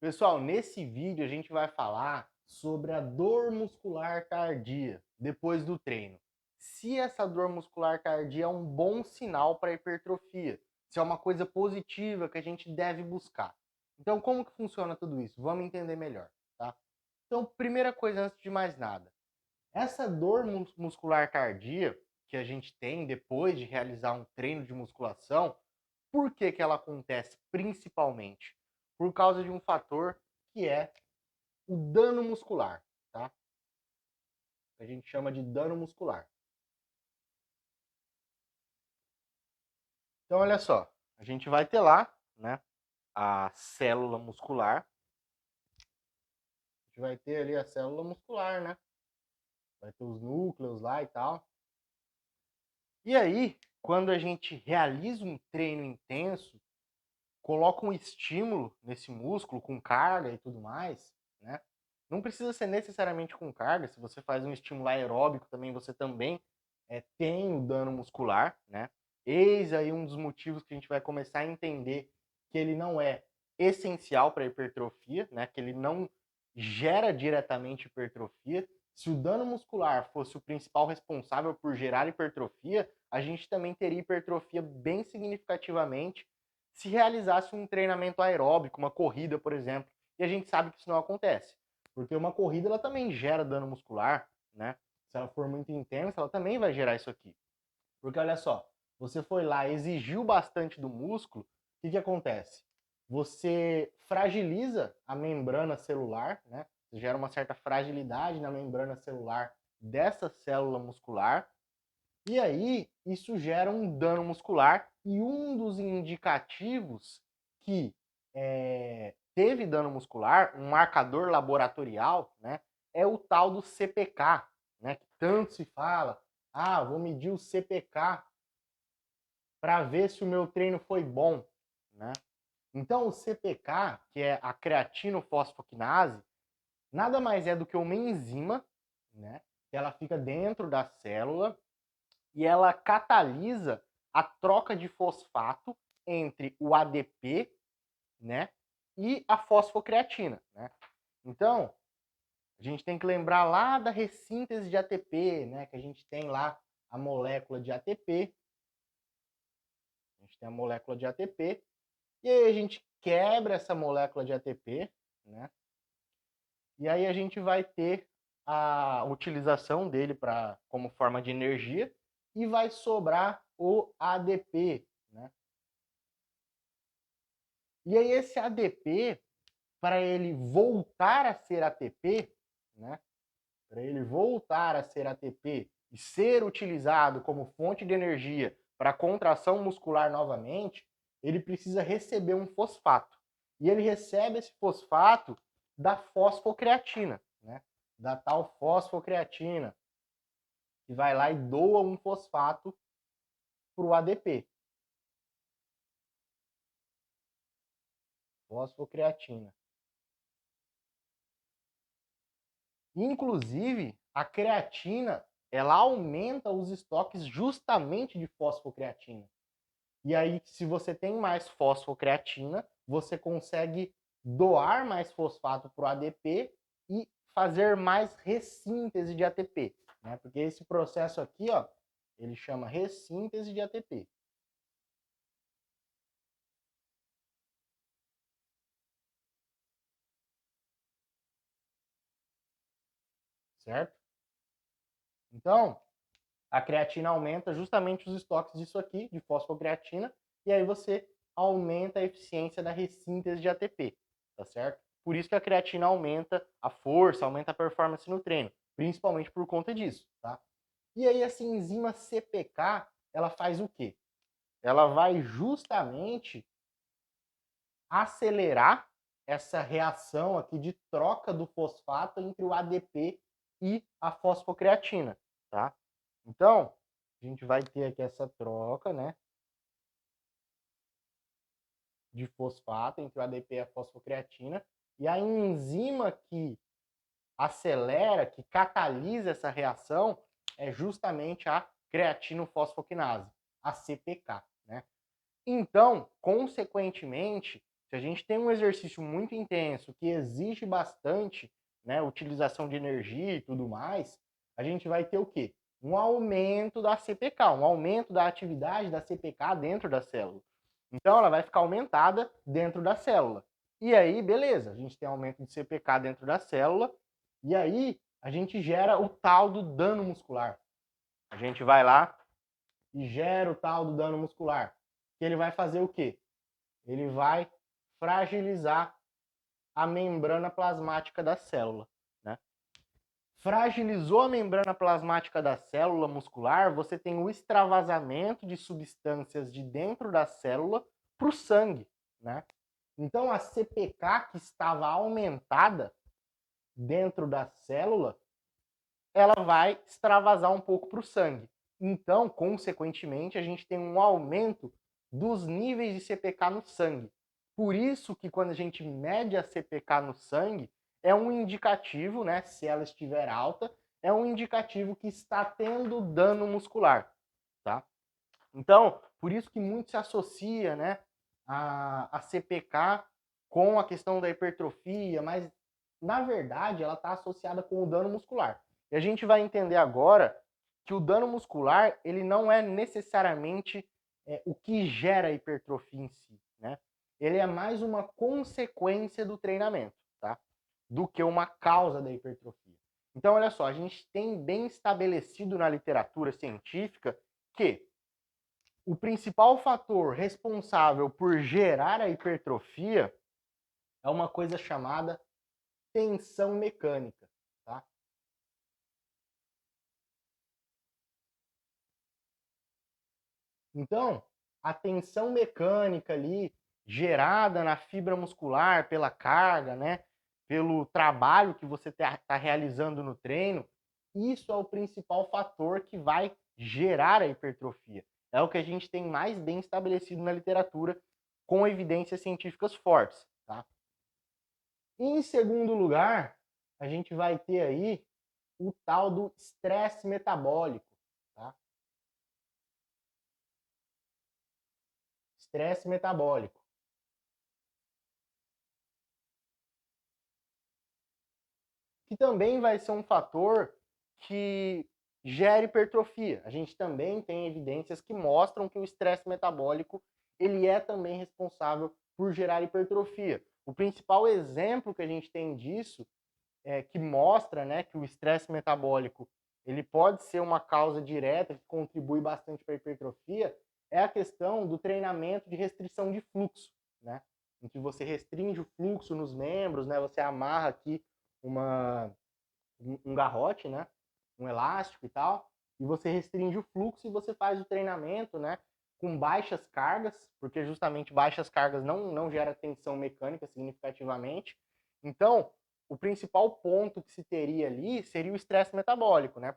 Pessoal, nesse vídeo a gente vai falar sobre a dor muscular tardia depois do treino. Se essa dor muscular tardia é um bom sinal para a hipertrofia, se é uma coisa positiva que a gente deve buscar. Então, como que funciona tudo isso? Vamos entender melhor, tá? Então, primeira coisa antes de mais nada, essa dor muscular tardia que a gente tem depois de realizar um treino de musculação, por que que ela acontece principalmente? Por causa de um fator que é o dano muscular, tá? A gente chama de dano muscular. Então, olha só, a gente vai ter lá, né, a célula muscular. A gente vai ter ali a célula muscular, né? Vai ter os núcleos lá e tal. E aí, quando a gente realiza um treino intenso, coloca um estímulo nesse músculo com carga e tudo mais, né? Não precisa ser necessariamente com carga, se você faz um estímulo aeróbico também, você também tem o dano muscular, né? Eis aí um dos motivos que a gente vai começar a entender que ele não é essencial para a hipertrofia, né? Que ele não gera diretamente hipertrofia. Se o dano muscular fosse o principal responsável por gerar hipertrofia, a gente também teria hipertrofia bem significativamente se realizasse um treinamento aeróbico, uma corrida, por exemplo. E a gente sabe que isso não acontece, porque uma corrida ela também gera dano muscular, né? Se ela for muito intensa, ela também vai gerar isso aqui. Porque olha só, você foi lá, exigiu bastante do músculo, o que que acontece? Você fragiliza a membrana celular, né? Você gera uma certa fragilidade na membrana celular dessa célula muscular, e aí, isso gera um dano muscular e um dos indicativos que teve dano muscular, um marcador laboratorial, né, é o tal do CPK, né, que tanto se fala. Ah, vou medir o CPK para ver se o meu treino foi bom, né? Então, o CPK, que é a creatinofosfoquinase, nada mais é do que uma enzima, né, que ela fica dentro da célula e ela catalisa a troca de fosfato entre o ADP, né, e a fosfocreatina, né? Então, a gente tem que lembrar lá da ressíntese de ATP, né, que a gente tem lá a molécula de ATP. A gente tem a molécula de ATP e aí a gente quebra essa molécula de ATP, né? E aí a gente vai ter a utilização dele para como forma de energia e vai sobrar o ADP, né? E aí esse ADP, para ele voltar a ser ATP, né? Para ele voltar a ser ATP e ser utilizado como fonte de energia para contração muscular novamente, ele precisa receber um fosfato. E ele recebe esse fosfato da fosfocreatina, né? Da tal fosfocreatina, que vai lá e doa um fosfato para o ADP. Fosfocreatina. Inclusive, a creatina, ela aumenta os estoques justamente de fosfocreatina. E aí, se você tem mais fosfocreatina, você consegue doar mais fosfato para o ADP e fazer mais ressíntese de ATP, né? Porque esse processo aqui, ó, ele chama ressíntese de ATP. Certo? Então, a creatina aumenta justamente os estoques disso aqui, de fosfocreatina, e aí você aumenta a eficiência da ressíntese de ATP, tá certo? Por isso que a creatina aumenta a força, aumenta a performance no treino, principalmente por conta disso, tá? E aí essa enzima CPK, ela faz o quê? Ela vai justamente acelerar essa reação aqui de troca do fosfato entre o ADP e a fosfocreatina, tá? Então, a gente vai ter aqui essa troca, né, de fosfato entre o ADP e a fosfocreatina, e a enzima que acelera, que catalisa essa reação é justamente a creatinofosfoquinase, a CPK, né? Então, consequentemente, Se a gente tem um exercício muito intenso que exige bastante, né, utilização de energia e tudo mais, a gente vai ter o quê? Um aumento da CPK, um aumento da atividade da CPK dentro da célula. Então, ela vai ficar aumentada dentro da célula. E aí, beleza, a gente tem aumento de CPK dentro da célula, e aí a gente gera o tal do dano muscular. A gente vai lá e gera o tal do dano muscular. Que ele vai fazer o quê? Ele vai fragilizar a membrana plasmática da célula, né? Fragilizou a membrana plasmática da célula muscular, você tem o extravasamento de substâncias de dentro da célula para o sangue, né? Então a CPK que estava aumentada dentro da célula, ela vai extravasar um pouco para o sangue. Então, consequentemente, a gente tem um aumento dos níveis de CPK no sangue. Por isso que quando a gente mede a CPK no sangue, é um indicativo, né, se ela estiver alta, é um indicativo que está tendo dano muscular, tá? Então, por isso que muito se associa, né, a CPK com a questão da hipertrofia, mas na verdade ela está associada com o dano muscular. E a gente vai entender agora que o dano muscular ele não é necessariamente o que gera a hipertrofia em si, né? Ele é mais uma consequência do treinamento, tá? Do que uma causa da hipertrofia. Então, olha só, a gente tem bem estabelecido na literatura científica que o principal fator responsável por gerar a hipertrofia é uma coisa chamada tensão mecânica, tá? Então, a tensão mecânica ali gerada na fibra muscular pela carga, né? Pelo trabalho que você está realizando no treino, isso é o principal fator que vai gerar a hipertrofia. É o que a gente tem mais bem estabelecido na literatura com evidências científicas fortes, tá? Em segundo lugar, a gente vai ter aí o tal do estresse metabólico, tá? Estresse metabólico, que também vai ser um fator que gera hipertrofia. A gente também tem evidências que mostram que o estresse metabólico ele é também responsável por gerar hipertrofia. O principal exemplo que a gente tem disso que mostra, né, que o estresse metabólico ele pode ser uma causa direta que contribui bastante para a hipertrofia, é a questão do treinamento de restrição de fluxo, né? Em que você restringe o fluxo nos membros, né? Você amarra aqui um garrote, né? Um elástico e tal, e você restringe o fluxo e você faz o treinamento, né? Com baixas cargas, porque justamente baixas cargas não gera tensão mecânica significativamente. Então, o principal ponto que se teria ali seria o estresse metabólico, né?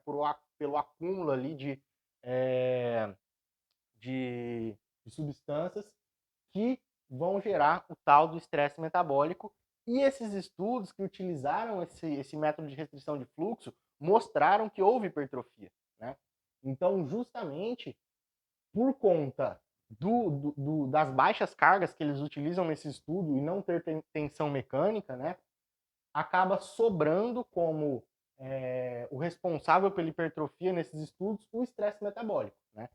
Pelo acúmulo ali é, de substâncias que vão gerar o tal do estresse metabólico. E esses estudos que utilizaram esse método de restrição de fluxo mostraram que houve hipertrofia, né? Então, justamente por conta das baixas cargas que eles utilizam nesse estudo e não ter tensão mecânica, né? Acaba sobrando como o responsável pela hipertrofia nesses estudos o estresse metabólico, né?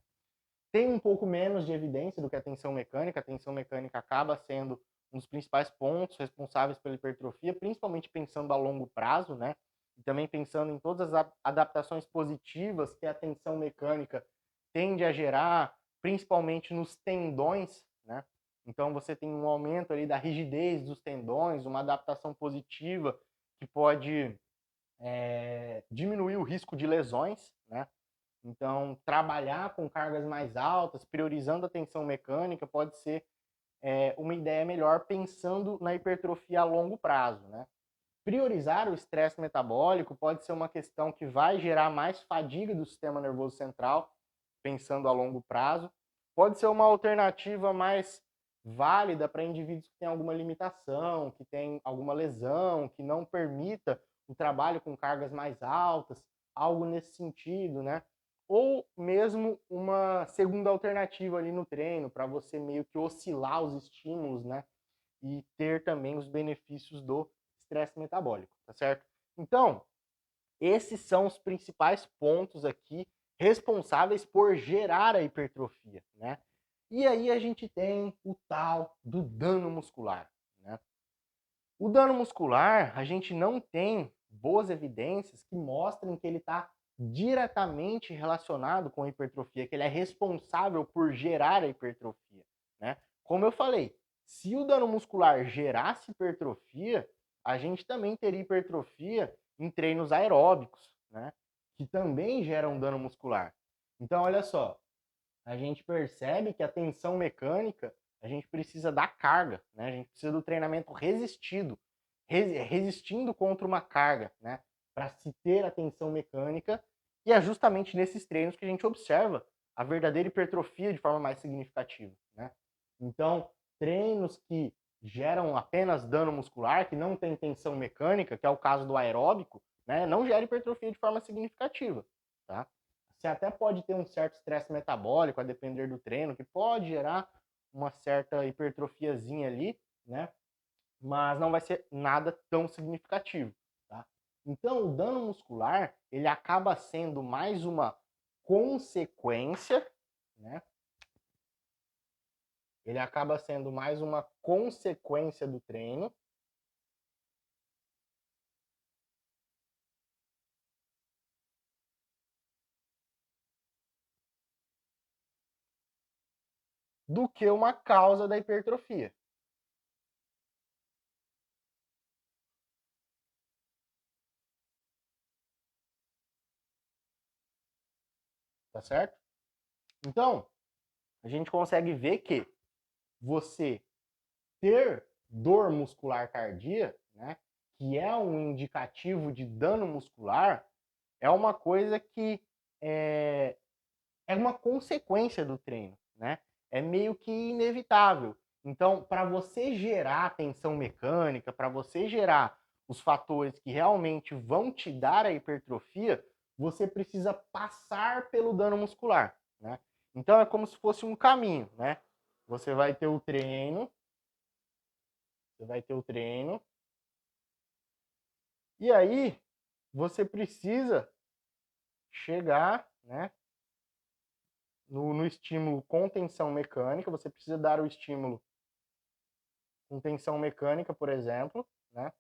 Tem um pouco menos de evidência do que a tensão mecânica. A tensão mecânica acaba sendo um dos principais pontos responsáveis pela hipertrofia, principalmente pensando a longo prazo, né? E também pensando em todas as adaptações positivas que a tensão mecânica tende a gerar, principalmente nos tendões, né? Então você tem um aumento ali da rigidez dos tendões, uma adaptação positiva que pode diminuir o risco de lesões, né? Então, trabalhar com cargas mais altas, priorizando a tensão mecânica, pode ser uma ideia melhor pensando na hipertrofia a longo prazo, né? Priorizar o estresse metabólico pode ser uma questão que vai gerar mais fadiga do sistema nervoso central, pensando a longo prazo. Pode ser uma alternativa mais válida para indivíduos que têm alguma limitação, que têm alguma lesão, que não permita o trabalho com cargas mais altas, algo nesse sentido, né? Ou mesmo uma segunda alternativa ali no treino, para você meio que oscilar os estímulos, né? e ter também os benefícios do estresse metabólico, tá certo? Então, esses são os principais pontos aqui responsáveis por gerar a hipertrofia, né? E aí a gente tem o tal do dano muscular, né? O dano muscular, a gente não tem boas evidências que mostrem que ele está diretamente relacionado com a hipertrofia, que ele é responsável por gerar a hipertrofia, né? Como eu falei, se o dano muscular gerasse hipertrofia, a gente também teria hipertrofia em treinos aeróbicos, né? Que também geram dano muscular. Então, olha só, a gente percebe que a tensão mecânica, a gente precisa da carga, né? A gente precisa do treinamento resistido, resistindo contra uma carga, né? Para se ter a tensão mecânica, e é justamente nesses treinos que a gente observa a verdadeira hipertrofia de forma mais significativa, né? Então, treinos que geram apenas dano muscular, que não tem tensão mecânica, que é o caso do aeróbico, né? Não gera hipertrofia de forma significativa, tá? Você até pode ter um certo estresse metabólico, a depender do treino, que pode gerar uma certa hipertrofiazinha ali, né? Mas não vai ser nada tão significativo, tá? Então, o dano muscular, ele acaba sendo mais uma consequência, né? Ele acaba sendo mais uma consequência do treino, do que uma causa da hipertrofia. Tá certo? Então, a gente consegue ver que você ter dor muscular tardia, né, que é um indicativo de dano muscular, é uma coisa que é uma consequência do treino, né? É meio que inevitável. Então, para você gerar tensão mecânica, para você gerar os fatores que realmente vão te dar a hipertrofia, você precisa passar pelo dano muscular, né? Então é como se fosse um caminho, né? Você vai ter o treino, você vai ter o treino, e aí você precisa chegar, né, no estímulo com tensão mecânica, você precisa dar o estímulo com tensão mecânica, por exemplo, né,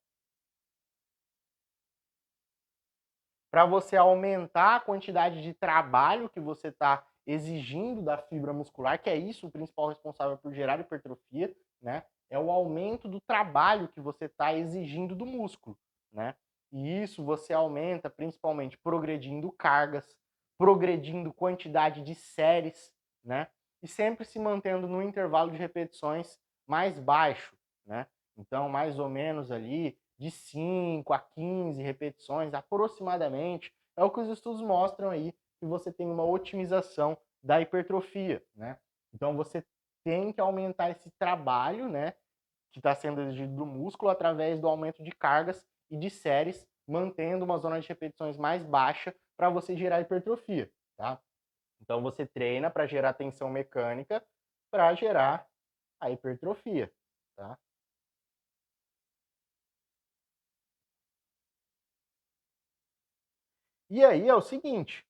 para você aumentar a quantidade de trabalho que você está exigindo da fibra muscular, que é isso o principal responsável por gerar hipertrofia, né? É o aumento do trabalho que você está exigindo do músculo, né? E isso você aumenta principalmente progredindo cargas, progredindo quantidade de séries, né? E sempre se mantendo no intervalo de repetições mais baixo, né? Então, mais ou menos ali de 5 a 15 repetições aproximadamente, é o que os estudos mostram aí que você tem uma otimização da hipertrofia, né? Então você tem que aumentar esse trabalho, né, que está sendo exigido do músculo através do aumento de cargas e de séries, mantendo uma zona de repetições mais baixa para você gerar hipertrofia, tá? Então você treina para gerar tensão mecânica para gerar a hipertrofia, tá? E aí é o seguinte,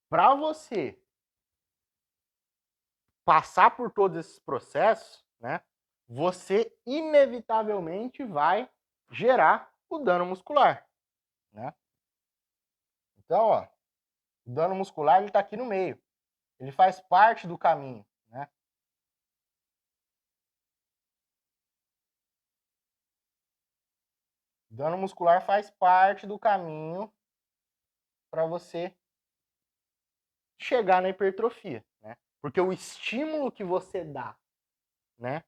para você passar por todos esses processos, né, você inevitavelmente vai gerar o dano muscular, né? Então, ó, o dano muscular ele está aqui no meio, ele faz parte do caminho, né? O dano muscular faz parte do caminho para você chegar na hipertrofia, né? Porque o estímulo que você dá, né,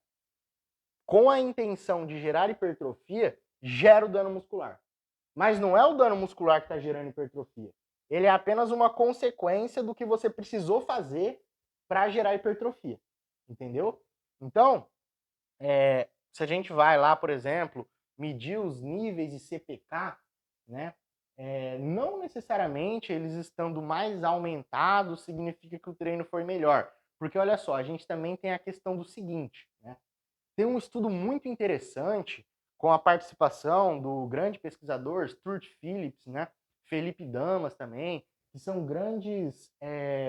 com a intenção de gerar hipertrofia, gera o dano muscular. Mas não é o dano muscular que está gerando hipertrofia. Ele é apenas uma consequência do que você precisou fazer para gerar hipertrofia. Entendeu? Então, se a gente vai lá, por exemplo, medir os níveis de CPK, né? Não necessariamente eles estando mais aumentados significa que o treino foi melhor. Porque olha só, a gente também tem a questão do seguinte, né? tem um estudo muito interessante com a participação do grande pesquisador Stuart Phillips, né? Felipe Damas também, que são grandes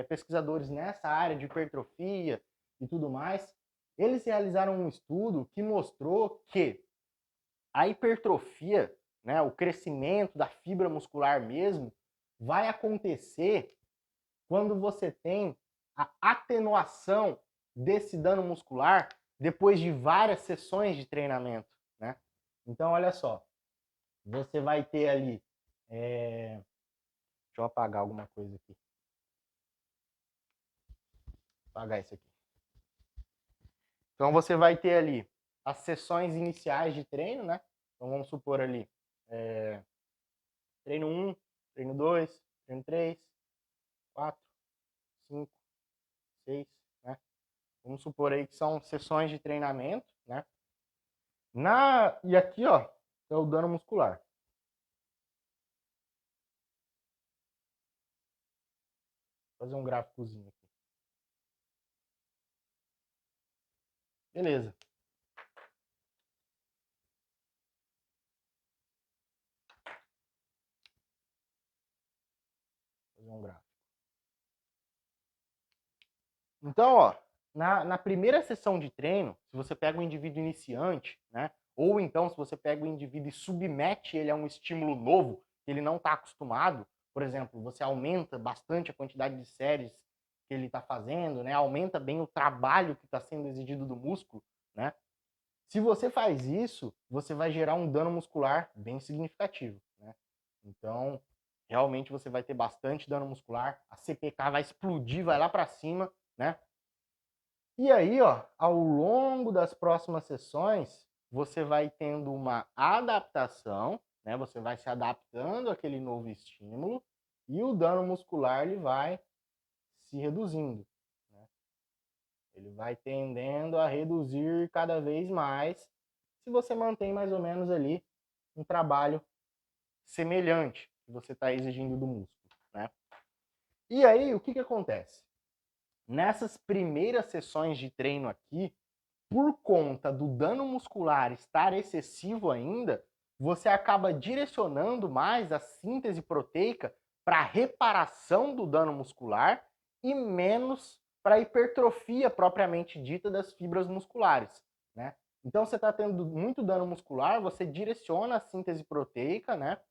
pesquisadores nessa área de hipertrofia e tudo mais. Eles realizaram um estudo que mostrou que a hipertrofia, né, o crescimento da fibra muscular mesmo, vai acontecer quando você tem a atenuação desse dano muscular depois de várias sessões de treinamento, né? Então, olha só, você vai ter ali... Deixa eu apagar alguma coisa aqui. Apagar isso aqui. Então, você vai ter ali as sessões iniciais de treino, né? Então, vamos supor ali, treino 1, treino 2, treino 3, 4, 5, 6, né? Vamos supor aí que são sessões de treinamento, né? E aqui, ó, é o dano muscular. Vou fazer um gráficozinho aqui. Beleza. Vou fazer um gráfico. Então, ó, na primeira sessão de treino, se você pega um indivíduo iniciante, né? Ou então, se você pega um indivíduo e submete ele a um estímulo novo, que ele não está acostumado, por exemplo, você aumenta bastante a quantidade de séries que ele está fazendo, né? Aumenta bem o trabalho que está sendo exigido do músculo, né? Se você faz isso, você vai gerar um dano muscular bem significativo, né? Então, realmente você vai ter bastante dano muscular, a CPK vai explodir, vai lá para cima, né? E aí, ó, ao longo das próximas sessões, você vai tendo uma adaptação, né? Você vai se adaptando àquele novo estímulo e o dano muscular ele vai se reduzindo, né? Ele vai tendendo a reduzir cada vez mais se você mantém mais ou menos ali um trabalho semelhante que você está exigindo do músculo, né? E aí, o que acontece? Nessas primeiras sessões de treino aqui, por conta do dano muscular estar excessivo ainda, você acaba direcionando mais a síntese proteica para a reparação do dano muscular e menos para a hipertrofia propriamente dita das fibras musculares, né? Então você está tendo muito dano muscular, você direciona a síntese proteica, né,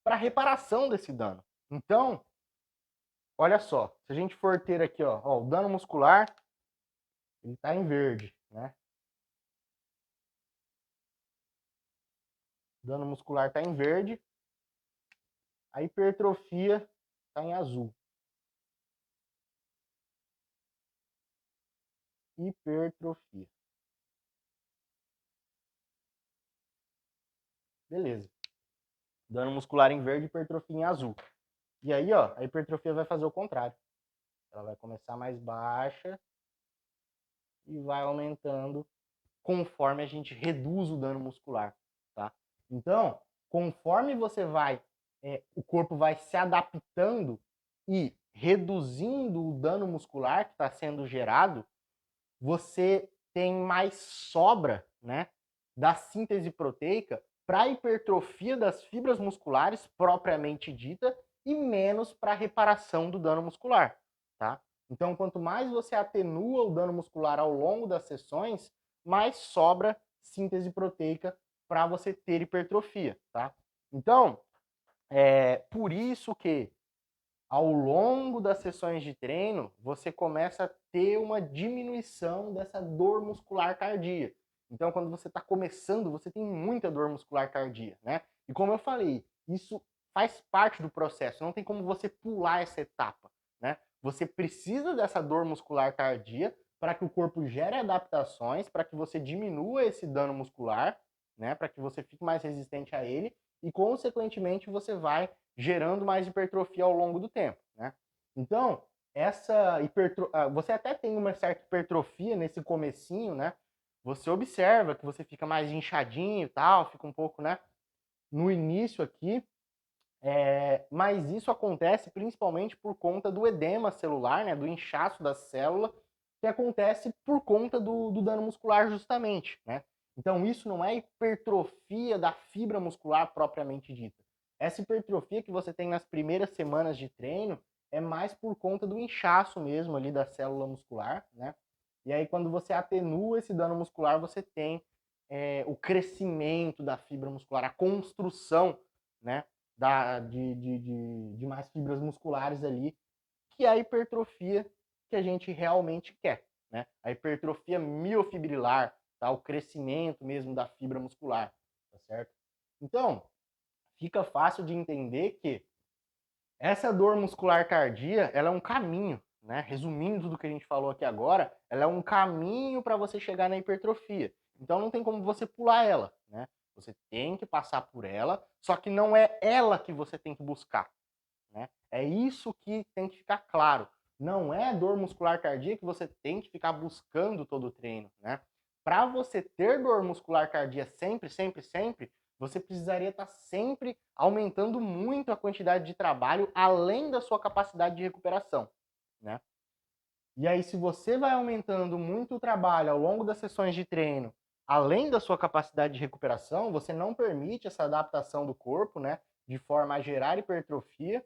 para reparação desse dano. Então, olha só, se a gente for ter aqui, ó, o dano muscular, ele está em verde, né? O dano muscular está em verde, a hipertrofia está em azul. Hipertrofia. Beleza. Dano muscular em verde, hipertrofia em azul. E aí, ó, a hipertrofia vai fazer o contrário. Ela vai começar mais baixa e vai aumentando conforme a gente reduz o dano muscular, tá? Então, conforme você vai, o corpo vai se adaptando e reduzindo o dano muscular que está sendo gerado, você tem mais sobra, né, da síntese proteica para a hipertrofia das fibras musculares propriamente dita e menos para a reparação do dano muscular, tá? Então, quanto mais você atenua o dano muscular ao longo das sessões, mais sobra síntese proteica para você ter hipertrofia, tá? Então, por isso que ao longo das sessões de treino, você começa a ter uma diminuição dessa dor muscular tardia. Então, quando você está começando, você tem muita dor muscular tardia, né? E como eu falei, isso faz parte do processo, não tem como você pular essa etapa, né? Você precisa dessa dor muscular tardia para que o corpo gere adaptações, para que você diminua esse dano muscular, né? Para que você fique mais resistente a ele e, consequentemente, você vai gerando mais hipertrofia ao longo do tempo, né? Então, você até tem uma certa hipertrofia nesse comecinho, né? Você observa que você fica mais inchadinho e tal, fica um pouco, né, no início aqui, mas isso acontece principalmente por conta do edema celular, né, do inchaço da célula, que acontece por conta do dano muscular justamente, né? Então isso não é hipertrofia da fibra muscular propriamente dita. Essa hipertrofia que você tem nas primeiras semanas de treino é mais por conta do inchaço mesmo ali da célula muscular, né? E aí quando você atenua esse dano muscular, você tem o crescimento da fibra muscular, a construção, né, de mais fibras musculares ali, que é a hipertrofia que a gente realmente quer, né? A hipertrofia miofibrilar, tá? O crescimento mesmo da fibra muscular, tá certo? Então, fica fácil de entender que essa dor muscular tardia, ela é um caminho, né? Resumindo tudo que a gente falou aqui agora, ela é um caminho para você chegar na hipertrofia. Então não tem como você pular ela, né? Você tem que passar por ela, só que não é ela que você tem que buscar, né? É isso que tem que ficar claro. Não é dor muscular tardia que você tem que ficar buscando todo o treino, né? Para você ter dor muscular tardia sempre, sempre, sempre, você precisaria estar sempre aumentando muito a quantidade de trabalho além da sua capacidade de recuperação, né? E aí, se você vai aumentando muito o trabalho ao longo das sessões de treino, além da sua capacidade de recuperação, você não permite essa adaptação do corpo, né? De forma a gerar hipertrofia,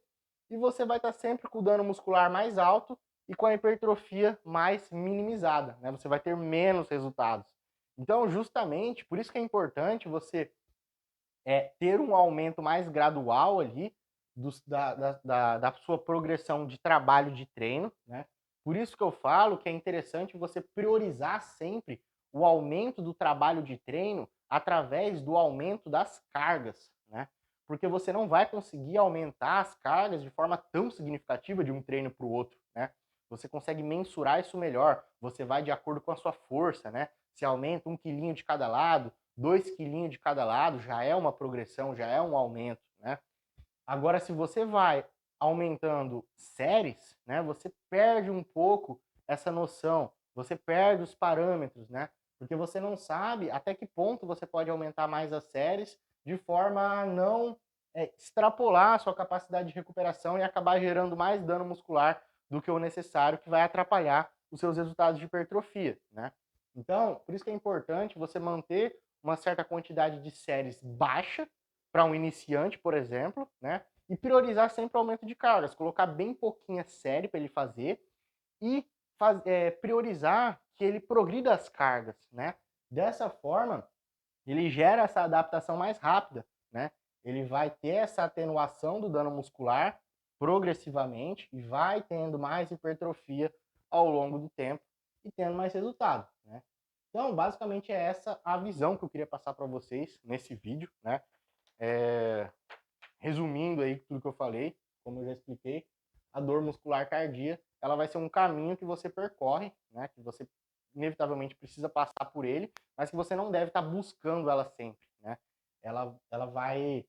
e você vai estar sempre com o dano muscular mais alto e com a hipertrofia mais minimizada, né? Você vai ter menos resultados. Então, justamente, por isso que é importante você ter um aumento mais gradual ali da sua progressão de trabalho de treino, né? Por isso que eu falo que é interessante você priorizar sempre o aumento do trabalho de treino através do aumento das cargas, né? Porque você não vai conseguir aumentar as cargas de forma tão significativa de um treino para o outro, né? Você consegue mensurar isso melhor, você vai de acordo com a sua força, né? Se aumenta 1 quilinho de cada lado, 2 quilinhos de cada lado, já é uma progressão, já é um aumento, né? Agora, se você vai aumentando séries, né, você perde um pouco essa noção, você perde os parâmetros, né? Porque você não sabe até que ponto você pode aumentar mais as séries de forma a não extrapolar a sua capacidade de recuperação e acabar gerando mais dano muscular do que o necessário, que vai atrapalhar os seus resultados de hipertrofia, né? Então, por isso que é importante você manter uma certa quantidade de séries baixa para um iniciante, por exemplo, né? E priorizar sempre o aumento de cargas, colocar bem pouquinha série para ele fazer e priorizar que ele progrida as cargas, né? Dessa forma, ele gera essa adaptação mais rápida, né? Ele vai ter essa atenuação do dano muscular progressivamente e vai tendo mais hipertrofia ao longo do tempo e tendo mais resultado, né? Então, basicamente é essa a visão que eu queria passar para vocês nesse vídeo, né? Resumindo aí tudo que eu falei, como eu já expliquei, a dor muscular tardia, ela vai ser um caminho que você percorre, né? Que você inevitavelmente precisa passar por ele, mas que você não deve estar buscando ela sempre, né? Ela vai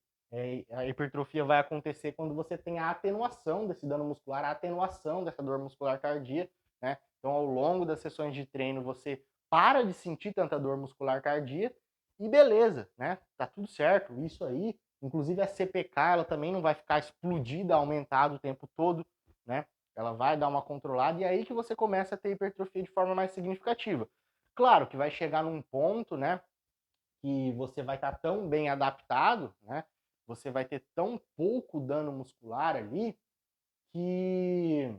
a hipertrofia vai acontecer quando você tem a atenuação desse dano muscular, a atenuação dessa dor muscular tardia, né? Então, ao longo das sessões de treino, você para de sentir tanta dor muscular tardia e beleza, né? Tá tudo certo. Isso aí, inclusive a CPK, ela também não vai ficar explodida, aumentada o tempo todo, né? Ela vai dar uma controlada e é aí que você começa a ter hipertrofia de forma mais significativa. Claro que vai chegar num ponto, né, que você vai estar tão bem adaptado, né? Você vai ter tão pouco dano muscular ali que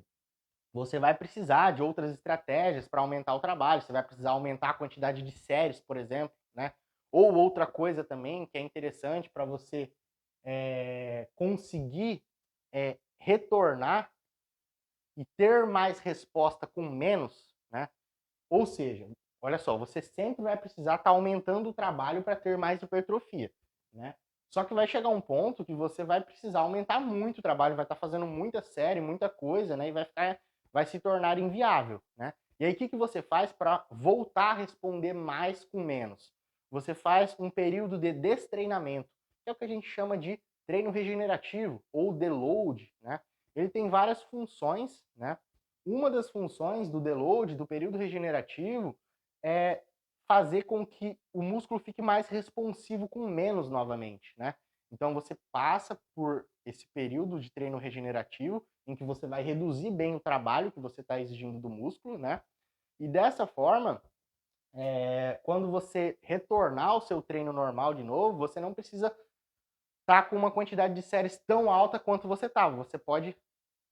você vai precisar de outras estratégias para aumentar o trabalho. Você vai precisar aumentar a quantidade de séries, por exemplo, né? Ou outra coisa também que é interessante para você conseguir retornar e ter mais resposta com menos, né? Ou seja, olha só, você sempre vai precisar estar aumentando o trabalho para ter mais hipertrofia, né? Só que vai chegar um ponto que você vai precisar aumentar muito o trabalho, vai estar fazendo muita série, muita coisa, né? E vai se tornar inviável, né? E aí o que você faz para voltar a responder mais com menos? Você faz um período de destreinamento, que é o que a gente chama de treino regenerativo ou deload, né? Ele tem várias funções, né? Uma das funções do deload, do período regenerativo, é fazer com que o músculo fique mais responsivo com menos novamente, né? Então você passa por esse período de treino regenerativo em que você vai reduzir bem o trabalho que você está exigindo do músculo, né? E dessa forma, quando você retornar ao seu treino normal de novo, você não precisa estar com uma quantidade de séries tão alta quanto você estava. Você pode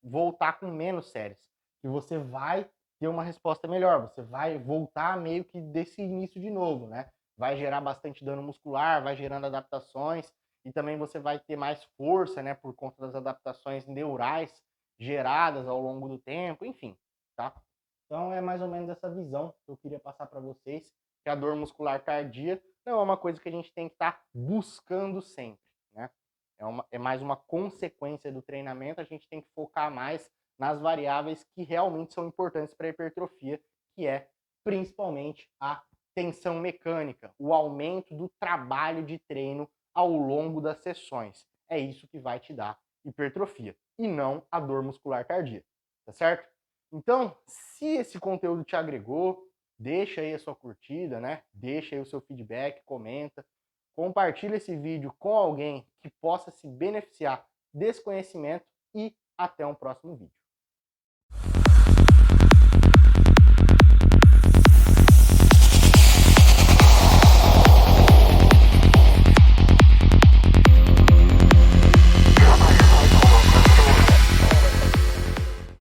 voltar com menos séries, e você vai ter uma resposta melhor, você vai voltar meio que desse início de novo, né? Vai gerar bastante dano muscular, vai gerando adaptações, e também você vai ter mais força, né, por conta das adaptações neurais geradas ao longo do tempo, enfim, tá? Então é mais ou menos essa visão que eu queria passar para vocês, que a dor muscular tardia não é uma coisa que a gente tem que estar buscando sempre, né? É mais uma consequência do treinamento, a gente tem que focar mais nas variáveis que realmente são importantes para a hipertrofia, que é principalmente a tensão mecânica, o aumento do trabalho de treino ao longo das sessões. É isso que vai te dar hipertrofia, e não a dor muscular tardia, tá certo? Então, se esse conteúdo te agregou, deixa aí a sua curtida, né? Deixa aí o seu feedback, comenta. Compartilhe esse vídeo com alguém que possa se beneficiar desse conhecimento e até um próximo vídeo.